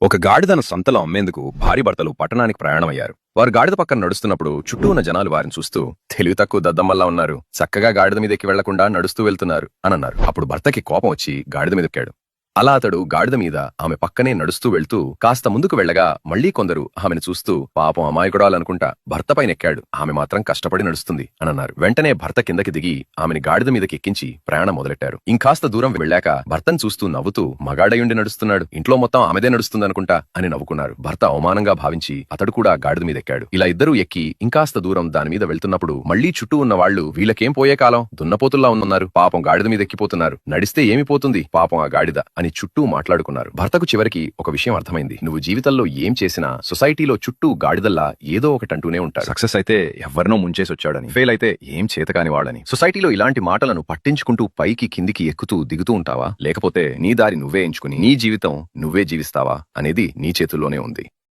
ఒక గాడిదను సంతలో అమ్మేందుకు భార్యాభర్తలు పట్టణానికి ప్రయాణమయ్యారు. వారు గాడిద పక్కన నడుస్తున్నప్పుడు చుట్టూ ఉన్న జనాలు వారిని చూస్తూ తెలివి తక్కువ దద్దమ్మల్లా ఉన్నారు, చక్కగా గాడిద మీదకి వెళ్లకుండా నడుస్తూ వెళ్తున్నారు అని అన్నారు. అప్పుడు భర్తకి కోపం వచ్చి గాడిద మీదెక్కాడు. అలా అతడు గాడిద మీద ఆమె పక్కనే నడుస్తూ వెళ్తూ కాస్త ముందుకు వెళ్లగా మళ్లీ కొందరు ఆమెను చూస్తూ పాపం అమాయకుడాలనుకుంటా భర్తపై నెక్కాడు, ఆమె మాత్రం కష్టపడి నడుస్తుంది అని అన్నారు. వెంటనే భర్త కిందకి దిగి ఆమెని గాడిద మీదకి ఎక్కించి ప్రయాణం మొదలెట్టారు. ఇంకాస్త దూరం వెళ్లాక భర్తను చూస్తూ నవ్వుతూ మగాడయుండి నడుస్తున్నాడు, ఇంట్లో మొత్తం ఆమెదే నడుస్తుందనుకుంటా అని నవ్వుకున్నారు. భర్త అవమానంగా భావించి అతడు కూడా గాడిద మీద ఎక్కాడు. ఇలా ఇద్దరూ ఎక్కి ఇంకాస్త దూరం దాని మీద వెళ్తున్నప్పుడు మళ్లీ చుట్టూ ఉన్న వాళ్లు వీళ్ళకేం పోయే కాలం, దున్నపోతుల్లా ఉన్నారు, పాపం గాడిద మీద ఎక్కిపోతున్నారు, నడిస్తే ఏమి పోతుంది పాపం ఆ గాడిద అని చుట్టూ మాట్లాడుకున్నారు. భర్తకు చివరికి ఒక విషయం అర్థమైంది, నువ్వు జీవితంలో ఏం చేసినా సొసైటీలో చుట్టూ గాడిదల్లా ఏదో ఒకటంటూనే ఉంటారు. సక్సెస్ అయితే ఎవరినో ముంచేసి వచ్చాడని, ఫెయిల్ అయితే ఏం చేతకాని వాడని. సొసైటీలో ఇలాంటి మాటలను పట్టించుకుంటూ పైకి కిందికి ఎక్కుతూ దిగుతూ ఉంటావా, లేకపోతే నీ దారి నువ్వే ఎంచుకుని నీ జీవితం నువ్వే జీవిస్తావా అనేది నీ చేతుల్లోనే ఉంది.